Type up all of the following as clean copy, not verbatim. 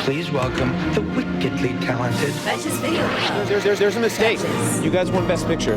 Please welcome the wickedly talented Betches Video Club. There's a mistake. Betches. You guys won Best Picture.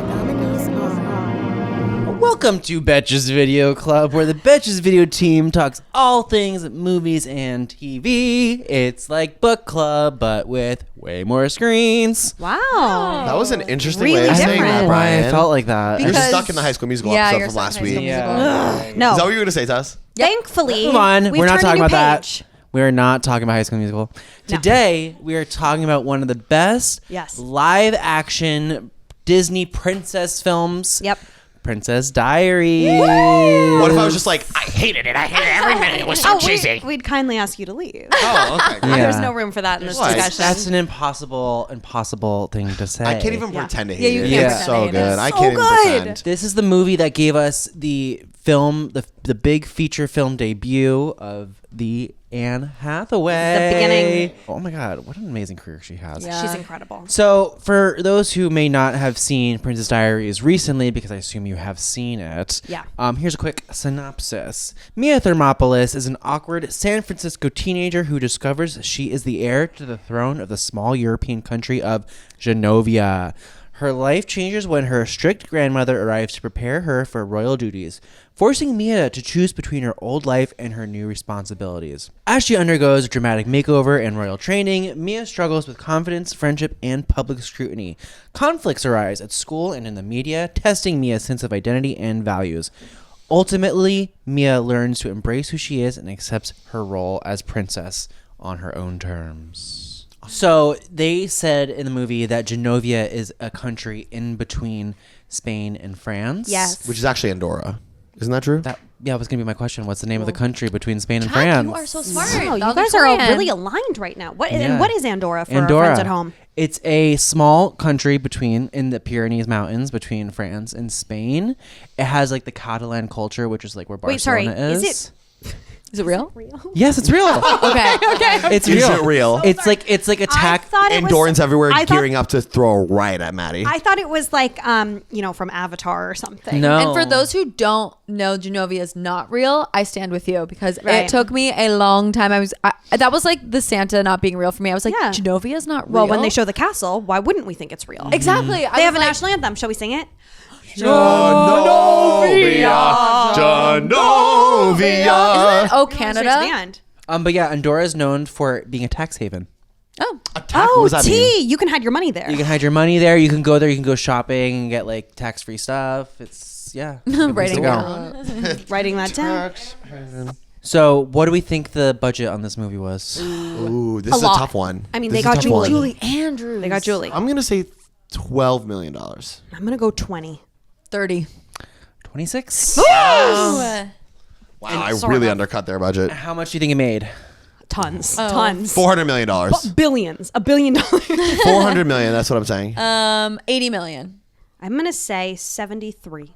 Welcome to Betches Video Club, where the Betches Video team talks all things movies and TV. It's like book club, but with way more screens. Wow. That was an interesting Really way of saying different. that, Why Brian. I felt like that. You're Because- stuck in the High School Musical Yeah, episode you're from stuck last in High School week. Musical. Yeah. No. Is that what you were going to say, Tess? Thankfully, Move on. we've We're not turned a talking new about page. that. We're not talking about High School Musical. Today, we are talking about one of the best Yes. live action Disney princess films. Yep. Princess Diaries. What if I was just like, I hated it. I hated every minute. It was so cheesy. We'd kindly ask you to leave. Oh, okay. Yeah. There's no room for that in this Why? discussion. That's an impossible thing to say. I can't even pretend to Yeah, hate you it. can't It's pretend so to hate it. good. I So can't even good. pretend. This is the movie that gave us the film, the big feature film debut of the Anne Hathaway. The beginning. Oh my God, what an amazing career she has. Yeah. She's incredible. So, for those who may not have seen Princess Diaries recently, because I assume you have seen it, Yeah. here's a quick synopsis. Mia Thermopolis is an awkward San Francisco teenager who discovers she is the heir to the throne of the small European country of Genovia. Her life changes when her strict grandmother arrives to prepare her for royal duties, forcing Mia to choose between her old life and her new responsibilities. As she undergoes a dramatic makeover and royal training, Mia struggles with confidence, friendship, and public scrutiny. Conflicts arise at school and in the media, testing Mia's sense of identity and values. Ultimately, Mia learns to embrace who she is and accepts her role as princess on her own terms. So they said in the movie that Genovia is a country in between Spain and France. Yes. Which is actually Andorra. Isn't that true? That was gonna be my question. What's the name of the country between Spain and God, France? you are so smart. Wow, you Dog guys are all Victorian. really aligned right now. What Yeah. and what is Andorra for Andorra. our friends at home? It's a small country in the Pyrenees Mountains between France and Spain. It has like the Catalan culture, which is like where Wait, sorry. Barcelona is. Is Is it real? Yes, it's real. Okay. It's Is real. it real? It's like attack. I thought it was, Andorrans everywhere I thought- gearing up to throw a right at Maddie. I thought it was like from Avatar or something. No. And for those who don't know, Genovia is not real. I stand with you because Right. it took me a long time. That was like the Santa not being real for me. I was like, Yeah. Genovia is not real. Well, when they show the castle, why wouldn't we think it's real? exactly, They have a national anthem. Shall we sing it? Genovia. Isn't it Oh Straight to the Canada? end. But yeah, Andorra is known for being a tax haven. Oh, Attack? What Oh, does that mean? T. You can hide your money there. You can hide your money there. You can go there. You can go shopping and get like tax-free stuff. It's good place writing to go. down. Writing that down. So, what do we think the budget on this movie was? Ooh, this A is lot. a tough one. I mean, This they is a got tough one. Julie. Andrews. They got Julie. I'm going to say $12 million. I'm gonna go 20. 30. 26. Oh. Wow, I sort really of. undercut their budget. How much do you think it made? Tons. Oh. Tons. $400 million. Billions. $1 billion. $400 million, that's what I'm saying. 80 million. I'm gonna say 73.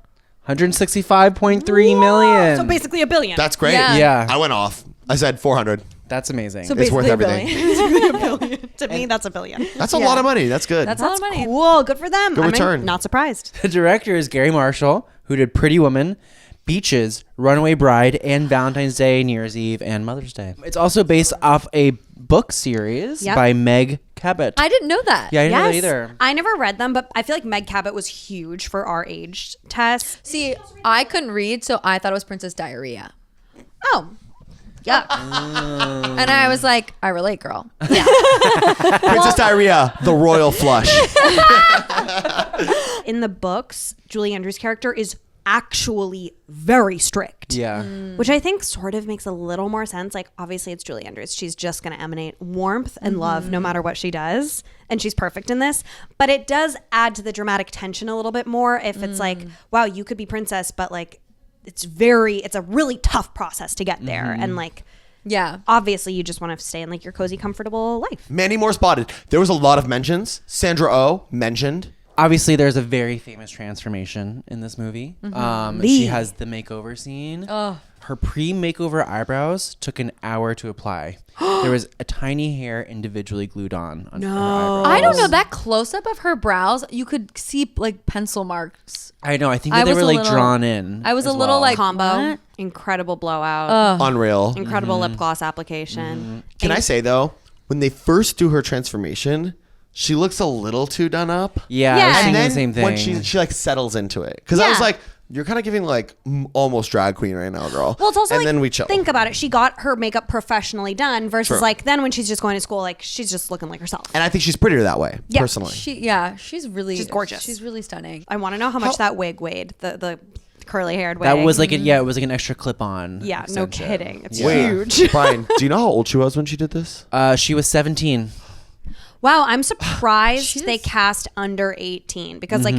165.3 million. So basically $1 billion. That's great. Yeah. Yeah. I went off. I said 400. That's amazing. So It's worth basically a everything. billion. to me, that's $1 billion. That's a lot of money. That's good. That's a lot of money. Cool. Good for them. Good return. Not surprised. The director is Gary Marshall, who did Pretty Woman, Beaches, Runaway Bride, and Valentine's Day, New Year's Eve, and Mother's Day. It's also based off a book series Yep. by Meg Cabot. I didn't know that. Yeah, I didn't know that either. I never read them, but I feel like Meg Cabot was huge for our age test. See, I couldn't read, so I thought it was Princess Diarrhea. Oh. Yeah. And I was like, I relate, girl. Princess Diarrhea, the royal flush. In the books, Julie Andrews' character is actually very strict. Yeah. Which I think sort of makes a little more sense. Like, obviously, it's Julie Andrews. She's just going to emanate warmth and love no matter what she does. And she's perfect in this. But it does add to the dramatic tension a little bit more if it's like, wow, you could be princess, but like, it's a really tough process to get there. And like, Yeah. obviously, you just want to stay in like your cozy, comfortable life. Mandy Moore spotted. There was a lot of mentions. Sandra Oh mentioned. Obviously, there's a very famous transformation in this movie. She has the makeover scene. Her pre-makeover eyebrows took an hour to apply. There was a tiny hair individually glued on her eyebrows. I don't know. That close up of her brows, you could see like pencil marks. I know. I think I that they was were a like little- drawn in. I was as a little well. like, Combo. what? Incredible blowout. Unreal. Incredible lip gloss application. Can I say though, when they first do her transformation, she looks a little too done up. Yeah, Yeah. I was And thinking then the same thing. when she like settles into it, because I was Yeah. like, you're kind of giving like almost drag queen right now, girl. Well, it's also and like, then we chill. think about it. She got her makeup professionally done versus True. like then when she's just going to school, like she's just looking like herself. And I think she's prettier that way, Yeah. personally. She's gorgeous. She's really stunning. I want to know how much that wig weighed. The curly haired wig. that was like it was like an extra clip on. yeah, no kidding. It's Wait, huge. Brian, do you know how old she was when she did this? She was 17. Wow, I'm surprised She's- they cast under 18 because like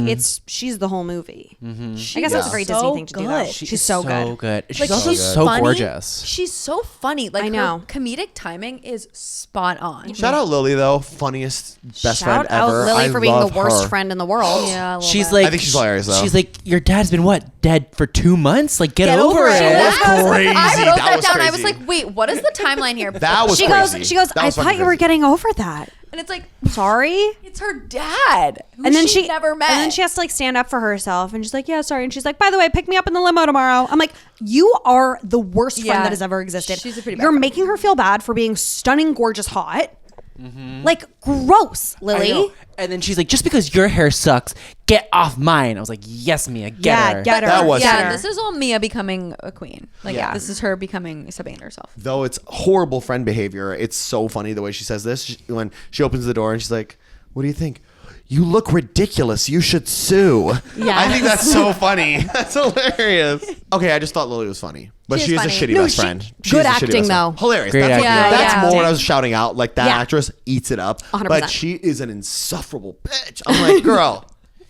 she's the whole movie. I guess that's a very so Disney thing to do. Though. good. She's so good. She's Like, also she's so funny. gorgeous. She's so funny. Like I know. her comedic timing is spot on. Shout out Lily though, funniest best friend Shout out ever. Lily I for being the love worst her. friend in the world. Yeah, a little She's bit. like, I think she's hilarious, though. She's like, your dad's been what, dead for 2 months? Like, get over it. That's crazy. I wrote that was down. crazy. I was like, wait, what is the timeline here? That was She crazy. goes. That I was thought fucking you were crazy. getting over that. And it's like, Sorry. it's her dad, who And then she never met. And then she has to like stand up for herself, and she's like, "Yeah, sorry." And she's like, "By the way, pick me up in the limo tomorrow." I'm like, "You are the worst Yeah. friend that has ever existed. She's a pretty bad You're friend. making her feel bad for being stunning, gorgeous, hot. Like gross, I Lily." know. And then she's like, just because your hair sucks, get off mine. I was like, yes, Mia, get Yeah, her. get her. That was Get yeah, her. this is all Mia becoming a queen. Like, Yeah. this is her becoming Sabine herself. Though it's horrible friend behavior, it's so funny the way she says this. When she opens the door and she's like, "What do you think?" "You look ridiculous. You should sue." Yeah. I think that's so funny. That's hilarious. Okay, I just thought Lily was funny. But She she is is a funny. shitty No, best she- friend. She good is a shitty acting, best friend. though. Hilarious. Great That's, acting. that's Yeah. more what I was shouting out. Like that Yeah. actress eats it up. 100%. But she is an insufferable bitch. I'm like, girl,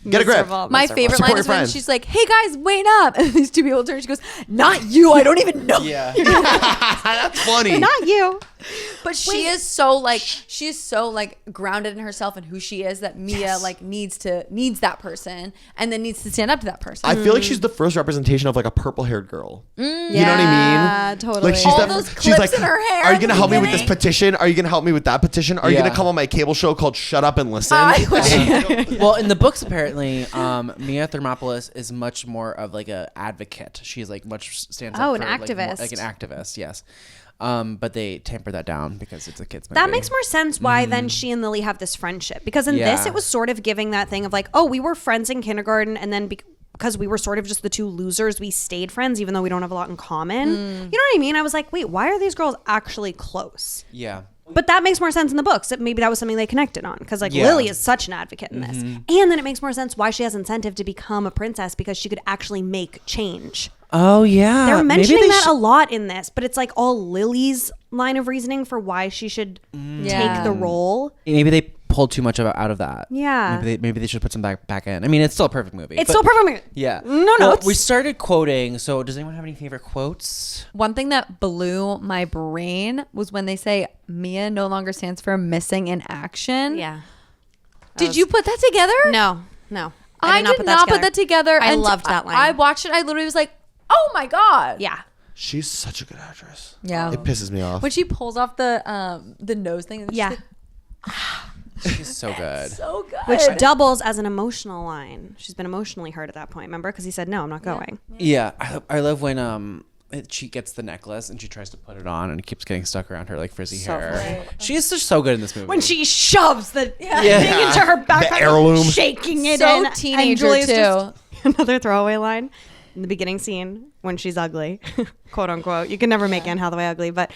get a grip. Miserable. My favorite Support line your is when friend. she's like, "Hey guys, wait up!" And these two people turn. She goes, "Not you. I don't even know." Yeah. That's funny. Not you. But she is so like grounded in herself and who she is that Mia like needs that person and then needs to stand up to that person. I feel like she's the first representation of like a purple-haired girl. You know what I Yeah, mean? totally. Like she's All that, those she's clips like, in her hair "Are you in gonna the help me with this beginning." petition? Are you gonna help me with that petition? Are you Yeah. gonna come on my cable show called Shut Up and Listen?" Well, in the books, apparently, Mia Thermopolis is much more of like a advocate. She's like much stands up Oh, for an like, more- activist. like an activist, yes. But they temper that down because it's a kid's movie. That makes more sense why then she and Lily have this friendship. Because in this, Yeah. it was sort of giving that thing of like, oh, we were friends in kindergarten, and then because we were sort of just the two losers, we stayed friends, even though we don't have a lot in common. You know what I mean? I was like, wait, why are these girls actually close? Yeah. But that makes more sense in the books. That maybe that was something they connected on because like Yeah. Lily is such an advocate in this, and then it makes more sense why she has incentive to become a princess because she could actually make change. Oh yeah. They're Maybe mentioning they that sh- a lot in this, but it's like all Lily's line of reasoning for why she should take the role. Maybe they pulled too much out of that. Yeah. Maybe they should put some back in. I mean, it's still a perfect movie. It's but- still perfect. Yeah. No Well, notes. we started quoting. So, does anyone have any favorite quotes? One thing that blew my brain was when they say Mia no longer stands for missing in action. Yeah. Did you put that together? No. I did not put that together. I and loved that line. I watched it. I literally was like, "Oh my god!" Yeah. She's such a good actress. Yeah. It pisses me off. When she pulls off the nose thing. And she's Yeah. like, She's so good. so good. Which doubles as an emotional line. She's been emotionally hurt at that point, remember? Because he said, no, I'm not going. Yeah, I love when she gets the necklace and she tries to put it on and it keeps getting stuck around her like frizzy So hair. She is just so good in this movie. When she shoves the thing Yeah. into her backpack, The heirloom. shaking it So in. And teenager, Julia's too. just- another throwaway line in the beginning scene when she's ugly, quote unquote. You can never make Anne Hathaway ugly, but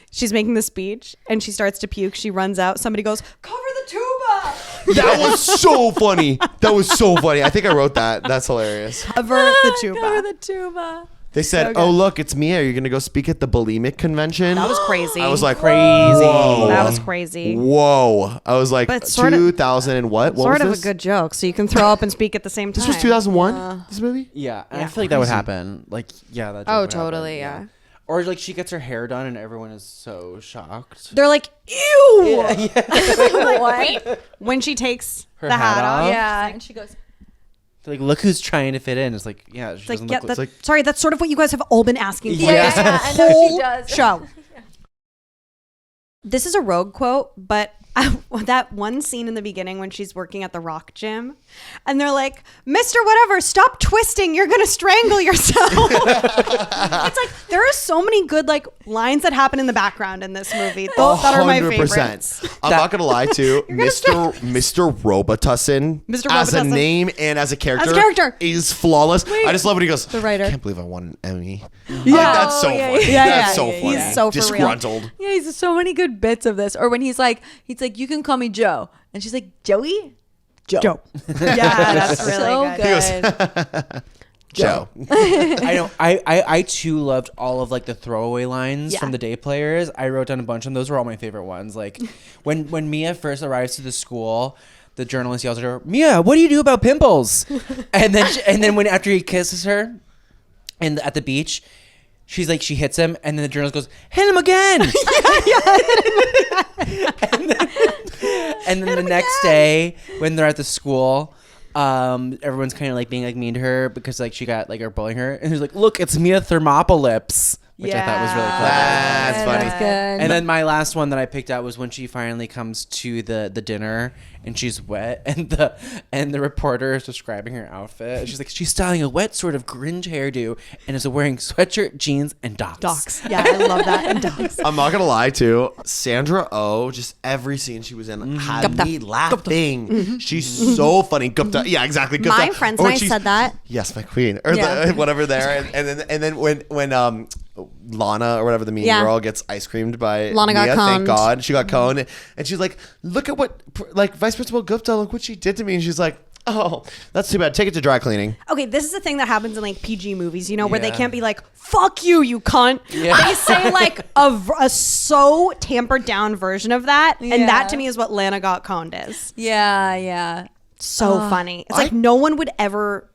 she's making the speech and she starts to puke. She runs out. Somebody goes, cover the tuba. That was so funny. That was so funny. I think I wrote that. That's hilarious. Cover the tuba. Cover the tuba. They said, "Oh look, it's Mia. You're gonna go speak at the bulimic convention." That was crazy. I was like, Crazy. Whoa. That was crazy. Whoa. I was like, But sort of- 2000 and what? What Sort was of this? a good joke, so you can throw up and speak at the same time. This was 2001. This movie. Yeah, and I Yeah. feel like that would happen. Like, yeah, that. joke Oh, would happen, totally, yeah. Or like she gets her hair done and everyone is so shocked. They're like, ew. What? When she takes Her the hat hat off. off? Yeah. And she goes, They're like, look who's trying to fit in. It's like, yeah, she It's like, doesn't yeah, look that's, like- sorry, that's sort of what you guys have all been asking for. yeah, this yeah, I know she whole does. show. This is a Rogue quote, but that one scene in the beginning when she's working at the rock gym and they're like, Mr. Whatever, stop twisting. You're going to strangle yourself. It's like, there are so many good like lines that happen in the background in this movie. Those that are my 100%. favorites. I'm not going to lie to Mr. Robitussin Mr. as a Robitussin. name and as a character, is flawless. I just love when he goes, the writer. I can't believe I won an Emmy. Yeah. Like, that's so Oh, yeah, funny. yeah, That's yeah, so yeah, funny. He's so for real. Disgruntled. Yeah, he's so many good bits of this. Or when he's like, you can call me Joe, and she's like, Joey. Joe. Yeah, that's really So good. Joe. I know. I too loved all of like the throwaway lines Yeah. from the day players. I wrote down a bunch, and those were all my favorite ones. Like when Mia first arrives to the school, the journalist yells at her, "Mia, what do you do about pimples?" and then when after he kisses her, and at the beach, she's like, she hits him, and then the journalist goes, "Hit him again!" And then the next day, when they're at the school, everyone's kind of like being like mean to her because like she got like are bullying her, and he's like, "Look, it's Mia Thermopolis," which I thought was really clever. That's funny. That's good. And then my last one that I picked out was when she finally comes to the dinner and she's wet, and the reporter is describing her outfit. She's like, she's styling a wet sort of Grinch hairdo and is wearing sweatshirt, jeans, and Docs. Yeah, I love that. And dogs. I'm not gonna lie too. Sandra Oh, just every scene she was in had me laughing. She's so funny. Gupta, yeah, exactly. Gupta. My friends Or and I she's- said that. Yes, my queen, or Yeah. whatever there, and then when Lana or whatever the mean Yeah. girl gets ice creamed by Lana got Mia, thank coned. God she got coned, and she's like, look at what like Vice Principal Gupta, look what she did to me, and she's like, oh, that's too bad. Take it to dry cleaning. Okay, this is the thing that happens in like PG movies, you know, where they Yeah. can't be like, fuck you, you cunt. Yeah. They say like a so tampered down version of that. Yeah. And that to me is what Lana Got Coned is. Yeah. So funny. It's like no one would ever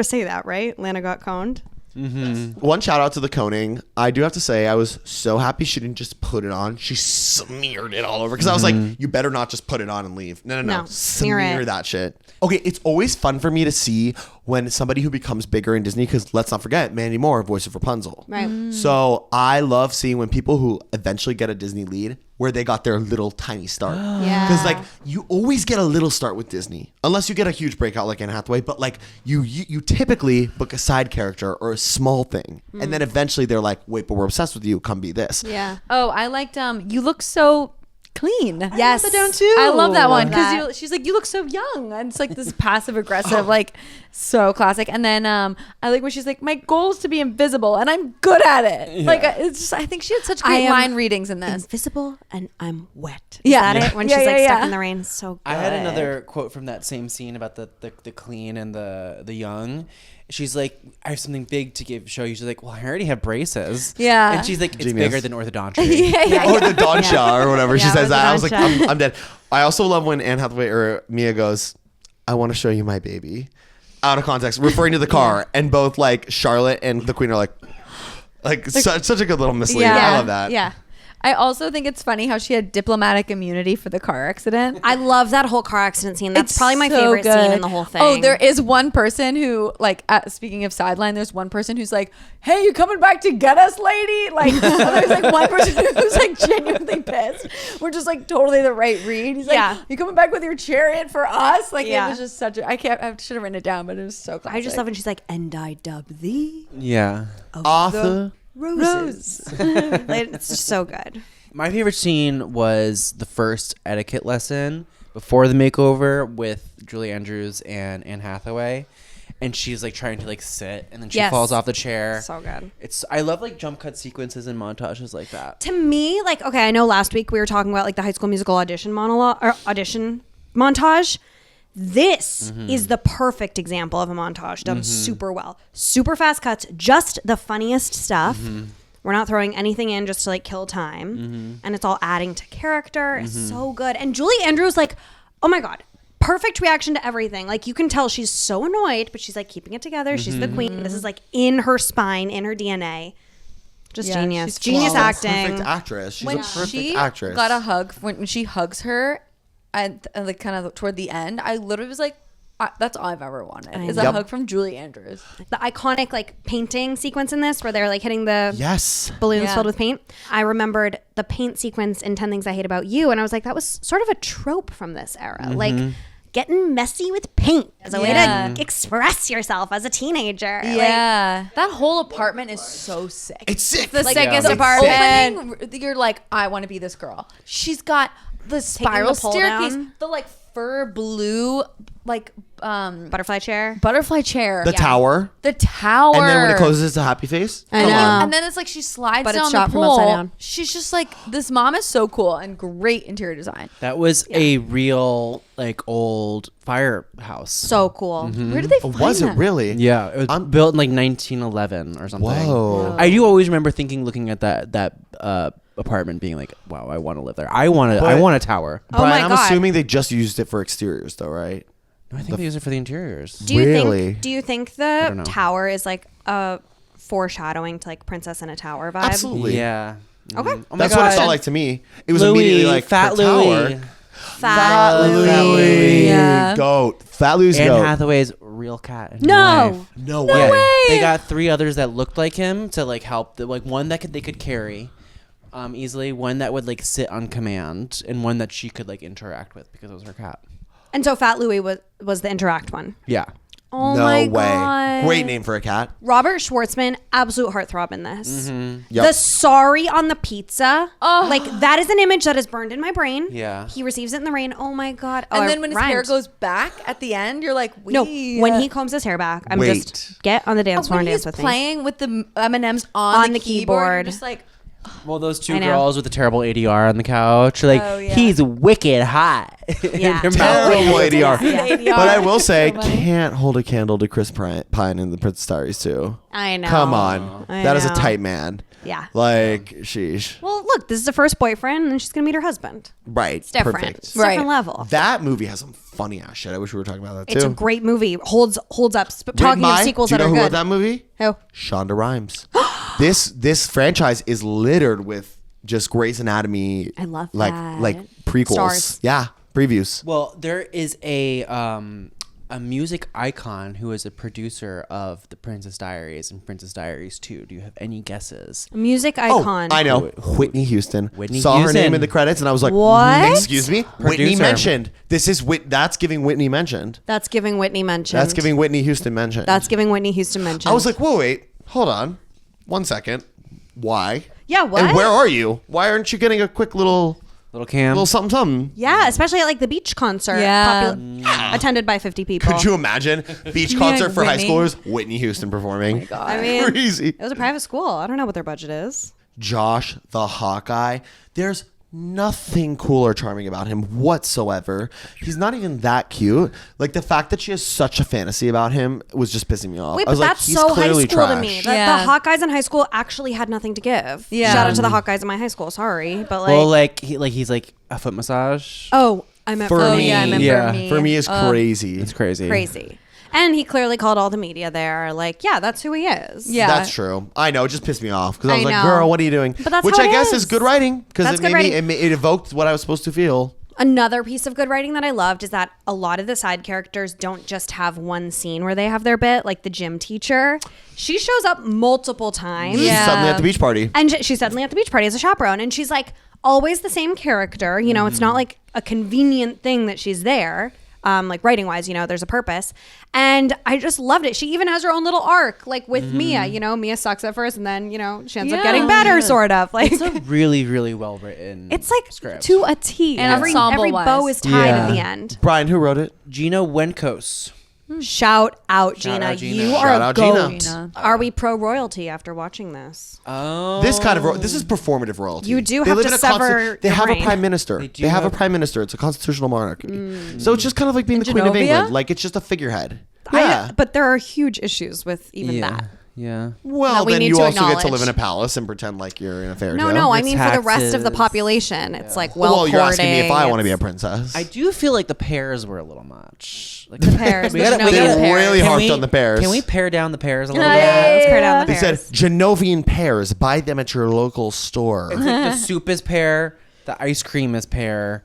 say that, right? Lana Got Coned. One shout out to the coning. I do have to say, I was so happy she didn't just put it on. She smeared it all over. Because I was like, you better not just put it on and leave. No. No, smear Smear it. that shit. Okay, it's always fun for me to see when somebody who becomes bigger in Disney, because let's not forget, Mandy Moore, voice of Rapunzel. Right. So I love seeing when people who eventually get a Disney lead, where they got their little tiny start. Yeah. Because like you always get a little start with Disney, unless you get a huge breakout like Anne Hathaway. But like you typically book a side character or a small thing, and then eventually they're like, wait, but we're obsessed with you. Come be this. Yeah. Oh, I liked You look so clean. Yes. I love that down too. I love that one That. because she's like, you look so young, and it's like this passive aggressive, like so classic. And then I like when she's like, my goal is to be invisible, and I'm good at it. Like it's just, I think she had such I great am line readings in this. Invisible and I'm wet. Is Yeah. that it? When Yeah, she's like yeah, stuck yeah. in the rain. So good. I had another quote from that same scene about the clean and the young. She's like, I have something big to show you. She's like, well, I already have braces. Yeah. And she's like, it's Genius. bigger than orthodontia. Or the Donsha or whatever. She Yeah, says or that. the I was like, Donsha. I'm dead. I also love when Anne Hathaway or Mia goes, I want to show you my baby. Out of context, referring to the car. And both like Charlotte and the Queen are like such a good little mislead. I love that. Yeah. I also think it's funny how she had diplomatic immunity for the car accident. I love that whole car accident scene. That's It's probably my so favorite scene good. in the whole thing. Oh, there is one person who, like, speaking of sideline, there's one person who's like, "Hey, you coming back to get us, lady?" Like, there's like one person who's like genuinely pissed. We're just like totally the right read. He's like, Yeah. "You coming back with your chariot for us?" Like, Yeah. it was just such a. I should have written it down, but it was so classic. I just love when she's like, and I dub thee Yeah. Arthur. roses. It's just so good. My favorite scene was the first etiquette lesson before the makeover with Julie Andrews and Anne Hathaway. And she's like trying to like sit, and then she Yes. falls off the chair. So good. I love like jump cut sequences and montages like that. To me, like, okay, I know last week we were talking about like the High School Musical audition monologue or audition montage. This is the perfect example of a montage done super well. Super fast cuts, just the funniest stuff. We're not throwing anything in just to like kill time. And it's all adding to character. It's so good. And Julie Andrews, like, oh my God, perfect reaction to everything. Like, you can tell she's so annoyed, but she's like keeping it together. She's the queen. This is like in her spine, in her DNA. Just Yeah, genius. she's Genius flawless. acting. Perfect actress. She's when a perfect she actress. got a hug when she hugs her, and like kind of toward the end, I literally was like, That's all I've ever wanted is a hug from Julie Andrews. The iconic like painting sequence in this where they're like hitting the Yes. balloons filled with paint. I remembered the paint sequence in 10 Things I Hate About You, and I was like, that was sort of a trope from this era. Like getting messy with paint as a way to express yourself as a teenager. Yeah. That whole apartment is so sick. It's sick. the sickest the apartment. opening, you're like, I want to be this girl. She's got the spiral the pull staircase, down. the like fur blue, like Butterfly chair. butterfly chair. The tower. The tower. And then when it closes, it's a happy face. I Come know. on. And then it's like she slides But it's down shot the from pole. upside down. She's just like, this mom is so cool and great interior design. That was a real like old firehouse. So cool. Where did they find Was it that? really? Yeah, it was built in like 1911 or something. Whoa. I do always remember looking at that apartment, being like, "Wow, I want to live there. I want a tower." Oh my Brian, I'm God. assuming they just used it for exteriors, though, right? No, I think they use it for the interiors. Do you Really? think don't know. the tower is like a foreshadowing to like Princess in a Tower vibe? Absolutely. Yeah. Okay. Mhm. Oh my That's what it God. felt like to me. It was Louis, immediately like Fat the Louis. tower. Fat Louis. Yeah. Goat. Fat Louis Anne goat. Hathaway's real cat. in No. real life. No Yeah, way. they got 3 others that looked like him to like help. Like one that they could carry easily, one that would like sit on command, and one that she could like interact with because it was her cat. And so Fat Louis was the interact one. Yeah. Oh No my way. God. Great name for a cat. Robert Schwartzman, absolute heartthrob in this. Yep. The sorry on the pizza. Oh. Like that is an image that is burned in my brain. Yeah. He receives it in the rain. Oh my God. Oh, And I then when his hair rhymed. goes back at the end, you're like, No, when he combs his hair back, I'm Wait. just get on the dance floor when and he's dance with me. playing with the M&Ms on the keyboard, keyboard. you're just like, Well, those 2 I know. girls with the terrible ADR on the couch, like Oh, yeah. he's wicked hot. Yeah. Their mouth- Terrible ADR. ADR. But I will say, So funny. can't hold a candle to Chris Pine in the Princess Diaries too. I know. Come on. I That is a know. tight man. Yeah. Like, sheesh. Well, look, this is her first boyfriend, and she's gonna meet her husband. Right. It's different. Perfect. It's a different Right. level. That movie has some funny ass shit. I wish we were talking about that too. It's a great movie. Holds up. Written Talking by- of sequels do you that know are who wrote good. that movie? Who? Shonda Rhimes. This franchise is littered with just Grey's Anatomy. I love like that. like prequels. Stars. Yeah, previews. Well, there is a music icon who is a producer of the Princess Diaries and Princess Diaries 2. Do you have any guesses? Music icon. Oh, I know. Whitney Houston. Whitney Saw her Houston. name in the credits, and I was like, What? Excuse me, Whitney Producer. mentioned. This is that's giving Whitney mentioned. That's giving Whitney mention. That's giving Whitney Houston mentioned. That's giving Whitney Houston mention. I was like, whoa, wait, hold on, 1 second. Why? Yeah, what? And where are you? Why aren't you getting a quick little Cam. something something? Yeah, especially at like the beach concert. Yeah. Attended by 50 people. Could you imagine beach Yeah, concert for high Whitney. schoolers? Whitney Houston performing. I mean, Crazy. it was a private school. I don't know what their budget is. Josh the Hawkeye. There's nothing cool or charming about him whatsoever. He's not even that cute. Like the fact that she has such a fantasy about him was just pissing me off. Wait, I was but like, that's he's so high clearly school to trash. me. Yeah. The Hawkeyes in high school actually had nothing to give. Yeah. Shout out to the Hawkeyes in my high school. Sorry, but like, well, he's like a foot massage. oh, I meant For for Oh, me, yeah, I remember Yeah. me. For me, is crazy. It's crazy. crazy. And he clearly called all the media there. Like, yeah, that's who he is. Yeah. That's true. I know. It just pissed me off because I I was like, know. "Girl, what are you doing?" But that's Which how I it guess is. is good writing because That's it good made writing. me. It evoked what I was supposed to feel. Another piece of good writing that I loved is that a lot of the side characters don't just have one scene where they have their bit, like the gym teacher. She shows up multiple times. She's Yeah. suddenly at the beach party. And she's suddenly at the beach party as a chaperone. And she's like always the same character. You know, it's not like a convenient thing that she's there. Like writing wise, you know, there's a purpose. And I just loved it. She even has her own little arc, like with Mia. You know, Mia sucks at first and then, you know, she ends up Yeah. getting better, sort of. Like, It's a really, really well written. it's like script. to a T. And every ensemble-wise. bow is tied Yeah. at the end. Brian, who wrote it? Gina Wenkos. Shout out, Shout Gina. out, Gina. You Shout are a out, goat. Gina. Are we pro royalty after watching this? Oh, This kind of this is performative royalty. You do They have live to in a consti- sever They your have brain. a prime minister. They do They have a have- prime minister. It's a constitutional monarchy. So it's just kind of like being the Queen of Genovia? England. Like it's just a figurehead. Yeah. But there are huge issues with even yeah. that. Yeah. Well, that we then need you to also get to live acknowledge. in a palace and pretend like you're in a fairy No, tale. no. I The mean, for the rest of the taxes. population, it's like well. Well, you're asking me if I want to be a it's- princess. I do feel like the pears were a little much. Like, The pears. We the gotta- we Genovia gotta- They pears. really Can harped we- on the pears. Can we pare down the pears a little Yeah, bit? let's pare down the They pears. said Genovian pears. Buy them at your local store. It's like the soup is pear, the ice cream is pear,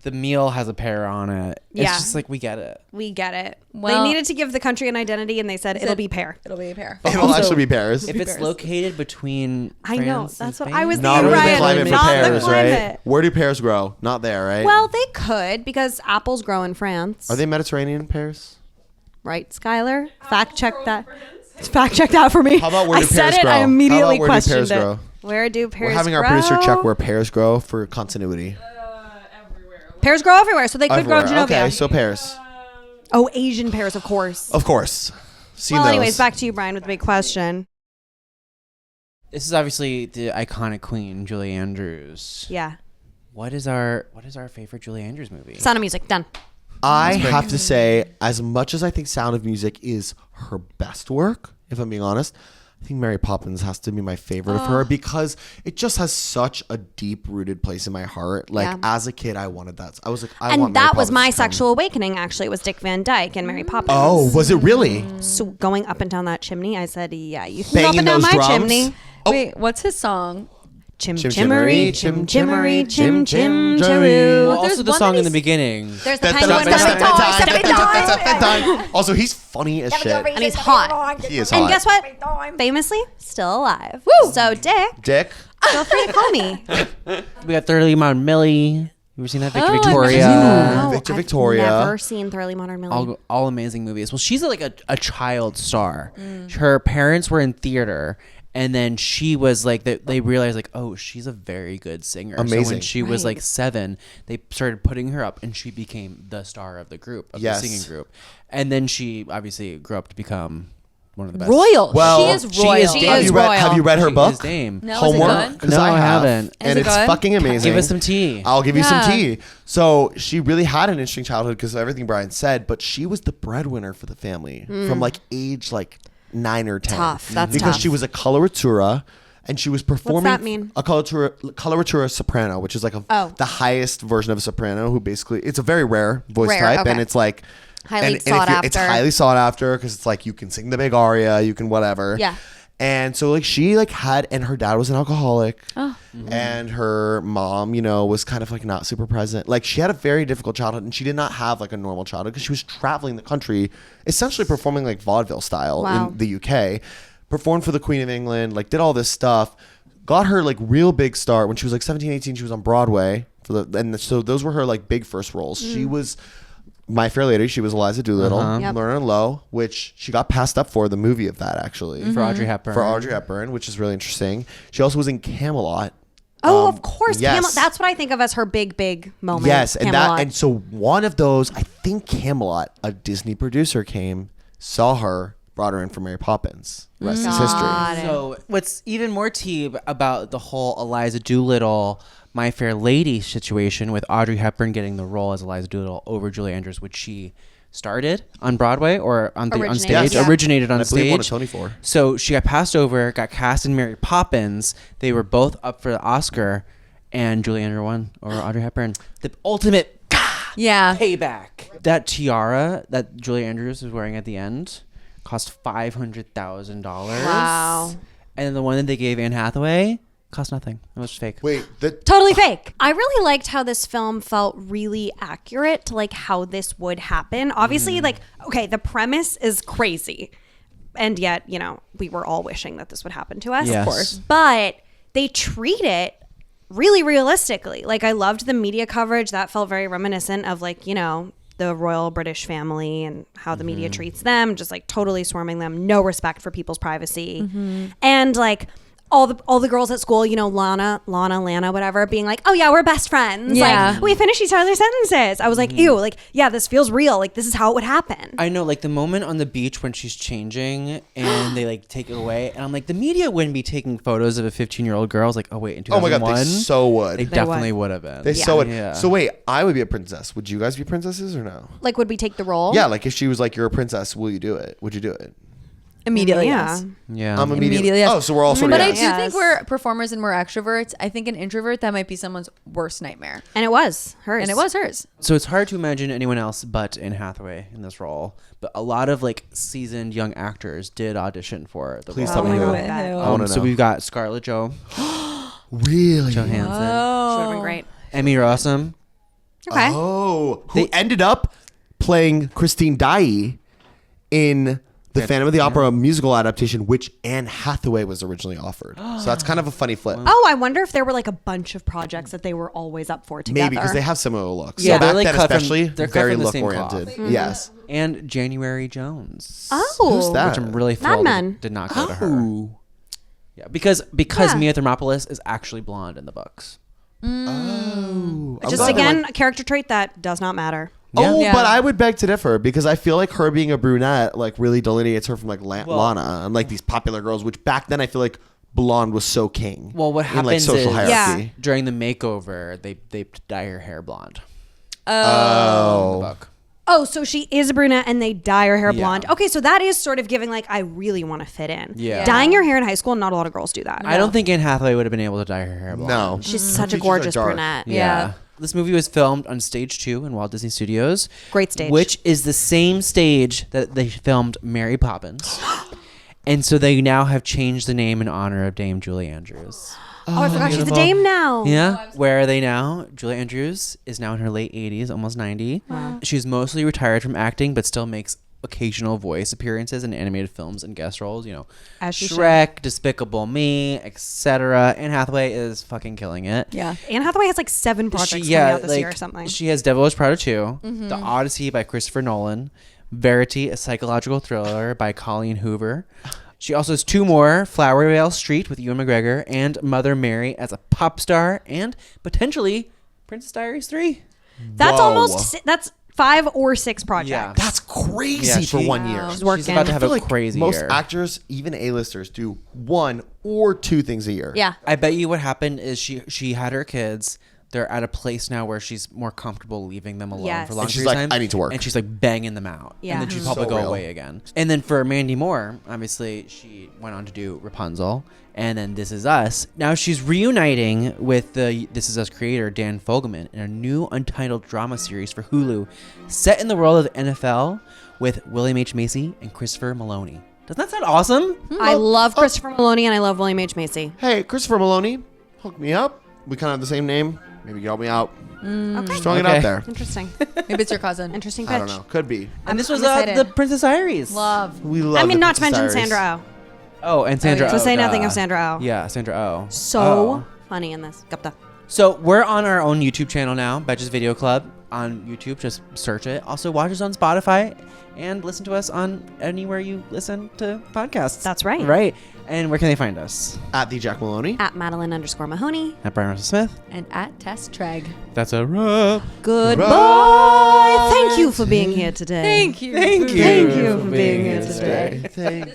the meal has a pear on it. It's Yeah. just like we get it. We get it. Well- they needed to give the country an identity, and they said it'll be pear. It'll be a pear. It'll Also, actually be pears. If it's located between I know. France That's and what I was Spain- Not thinking, really the Ryan. climate for Not the pears, right? climate. Where do pears grow? Not there, right? Well, they could because apples grow in France. Are they Mediterranean pears? Right, Skylar? Fact check that. Fact check that for me. How about where I do said pears it. grow? I immediately How about where do pears questioned it. grow? Where do pears We're having our grow? producer check where pears grow for continuity. Pears grow everywhere, so they could grow in Everywhere. Genovia. Okay, so pears. Oh, Asian pears, of course. Of course. Seen Well, those. anyways, back to you, Brian, with the big question. This is obviously the iconic queen, Julie Andrews. Yeah. What is our favorite Julie Andrews movie? Sound of Music, done. I have to say, as much as I think Sound of Music is her best work, if I'm being honest, I think Mary Poppins has to be my favorite of her because it just has such a deep-rooted place in my heart. Like, Yeah. as a kid, I wanted that. I was like, I want And Mary that was Poppins my to come. sexual awakening, actually. It was Dick Van Dyke and Mary Poppins. Oh, was it really? So going up and down that chimney, I said, yeah, you can go up Banging and down those my drums? chimney. Wait, what's his song? Chim Chim chimmery, chimmery, chim chim chimmery, chim chim chim chim chiroo. Well, there's also the one song that in the he's- beginning. There's the penguin. Also, he's funny as shit. And he's hot. He is And hot. guess what? Famously, still alive. So, Dick, Dick. feel free to call me. We got Thoroughly Modern Millie. You ever seen that? Victor Oh, I've never Victoria. seen that. Victor I've Victoria. never seen Thoroughly Modern Millie. All amazing movies. Well, she's like a child star. Her parents were in theater, and then she was like they realized like, oh, she's a very good singer. So Amazing. when she was Right. like 7, they started putting her up, and she became the star of the group, of Yes. the singing group. And then she obviously grew up to become one of the best. Royal. Well, she is she royal. is She Have is you read? royal. Have you read her She book? is Dame. No, is it Homework? good? 'Cause No, I have. haven't. And Is it it's good? fucking amazing. Give us some tea. I'll give you some Yeah. tea. So she really had an interesting childhood because of everything Brian said, but she was the breadwinner for the family from like age like 9 or 10. Tough. That's because tough. she was a coloratura and she was performing. that mean? A coloratura soprano, which is like the highest version of a soprano. Who basically it's a very rare voice Rare, type, okay. and it's like Highly if sought It's after. highly sought after because it's like you can sing the big aria, you can whatever. Yeah. And so like she like had, and her dad was an alcoholic, and her mom, you know, was kind of like not super present. Like she had a very difficult childhood, and she did not have like a normal childhood because she was traveling the country, essentially performing like vaudeville style Wow. in the UK, performed for the Queen of England, like did all this stuff, got her like real big start when she was like 17, 18. She was on Broadway for the, and so those were her like big first roles. She was My Fair Lady. She was Eliza Doolittle, Yep. Lerner and Lowe, which she got passed up for the movie of that actually For Audrey Hepburn. for Audrey Hepburn, which is really interesting. She also was in Camelot. Oh, of course. yes. Camelot. That's what I think of as her big moment. Yes, and Camelot. and so one of those, I think Camelot, a Disney producer came, saw her, brought her in for Mary Poppins. Rest is history. Got it. So what's even more tea about the whole Eliza Doolittle, My Fair Lady situation with Audrey Hepburn getting the role as Eliza Doolittle over Julie Andrews, which she started on Broadway or on Originated. stage, Yes. originated on And I believe won a stage. Tony for. So she got passed over, got cast in Mary Poppins. They were both up for the Oscar, and Julie Andrews won over Audrey Hepburn. The ultimate Yeah. payback. That tiara that Julie Andrews was wearing at the end cost $500,000. Wow. And then the one that they gave Anne Hathaway cost nothing. It was fake. Wait, Totally fake. I really liked how this film felt really accurate to like how this would happen. Obviously, like, okay, the premise is crazy. And yet, you know, we were all wishing that this would happen to us. Yes. Of course. But they treat it really realistically. Like, I loved the media coverage. That felt very reminiscent of like, you know, the royal British family and how the media treats them, just like totally swarming them, no respect for people's privacy. And like all the girls at school, you know, Lana, whatever, being like, oh yeah, we're best friends. Yeah. Like we finish each other's sentences. I was like, ew, like, yeah, this feels real. Like this is how it would happen. I know, like the moment on the beach when she's changing and they like take it away, and I'm like, the media wouldn't be taking photos of a 15-year-old girl. I was like, oh wait, in oh my 2001, God, they so would. they definitely would have been. They so would. Yeah. So wait, I would be a princess. Would you guys be princesses or no? Like, would we take the role? Yeah, like if she was like, you're a princess, will you do it? Would you do it? Immediately, Yeah. yes. Yeah. I'm immediately. yes. Oh, so we're all sort of. But I yes. do Yes. think we're performers and we're extroverts. I think an introvert, that might be someone's worst nightmare. And it was hers. And it was hers. So it's hard to imagine anyone else but Anne Hathaway in this role. But a lot of like seasoned young actors did audition for the Please role. tell me who. God. I wanna So know. we've got Scarlett Really? Johansson, Should have been great. Emmy Rossum, Okay. Oh, who ended up playing Christine Daae in the Phantom of the Opera musical adaptation, which Anne Hathaway was originally offered. So that's kind of a funny flip. Oh, I wonder if there were like a bunch of projects that they were always up for together. Maybe because they have similar looks. Yeah, So they're back like then cut from- especially they're cut very from the look same oriented. cloth. Yes. And January Jones. Oh. Who's that? Which I'm really Mad thrilled Men. did not go to her. Yeah, because Mia Thermopolis is actually blonde in the books. Oh. I'm Just glad they again, went- a character trait that does not matter. Oh, Yeah. but I would beg to differ because I feel like her being a brunette like really delineates her from like Lana and like these popular girls, which back then I feel like blonde was so king. Well, what in, like, happens social is hierarchy. during the makeover, they dye her hair blonde. In the Oh. book. Oh, so she is a brunette and they dye her hair Yeah. blonde. Okay, so that is sort of giving like, I really want to fit in. Yeah. Dyeing your hair in high school, not a lot of girls do that. I don't think Anne Hathaway would have been able to dye her hair blonde. No. She's such a Features are gorgeous dark. brunette. Yeah. This movie was filmed on Stage 2 in Walt Disney Studios. Great stage. Which is the same stage that they filmed Mary Poppins. And so they now have changed the name in honor of Dame Julie Andrews. Oh, I forgot she's a beautiful. dame now. Yeah. Where are they now? Julie Andrews is now in her late 80s, almost 90. She's mostly retired from acting, but still makes occasional voice appearances in animated films and guest roles. You know, As she Shrek, Despicable Me, etc. Anne Hathaway is fucking killing it. Yeah. Anne Hathaway has like 7 projects coming out this year or something. She has Devil Wears Prada 2, The Odyssey by Christopher Nolan, Verity, a psychological thriller by Colleen Hoover. She also has 2 more, Flowervale Street with Ewan McGregor, and Mother Mary as a pop star, and potentially Princess Diaries 3. That's Whoa. almost, that's 5 or 6 projects. Yeah. That's crazy Yeah, for she- 1 year. She's working. She's about to I have feel a like crazy most year. actors, even A-listers, do 1 or 2 things a year. Yeah. I bet you what happened is she had her kids. They're at a place now where she's more comfortable leaving them alone Yes. for long And she's periods of like, time. I need to work. And she's like banging them out. Yeah. And then she'd probably So go real. away again. And then for Mandy Moore, obviously she went on to do Rapunzel and then This Is Us. Now she's reuniting with the This Is Us creator Dan Fogelman in a new untitled drama series for Hulu set in the world of NFL with William H. Macy and Christopher Maloney. Doesn't that sound awesome? I love Christopher Maloney and I love William H. Macy. Hey, Christopher Maloney, hook me up. We kind of have the same name. Maybe you can help me out. Okay. Just throwing it Okay. out there. Interesting. Maybe it's your cousin. Interesting pitch. I don't know. Could be. And this was I'm excited. the Princess Diaries. Love. We love I mean, the not to mention Princess Diaries. Sandra Oh. Oh, and Sandra yeah. To Oh. say nothing duh. of Sandra Oh. Yeah, Sandra Oh. So funny in this. Gupta. So we're on our own YouTube channel now, Betches Video Club on YouTube. Just search it. Also watch us on Spotify and listen to us on anywhere you listen to podcasts. That's right. Right. And where can they find us? At the Jack Maloney. At Madeline_Mahoney. At Brian Russell Smith. And at Tess Treg. That's a wrap. Goodbye. Thank you for being here today. Thank you. Thank you. Thank you for being here today. Thank you.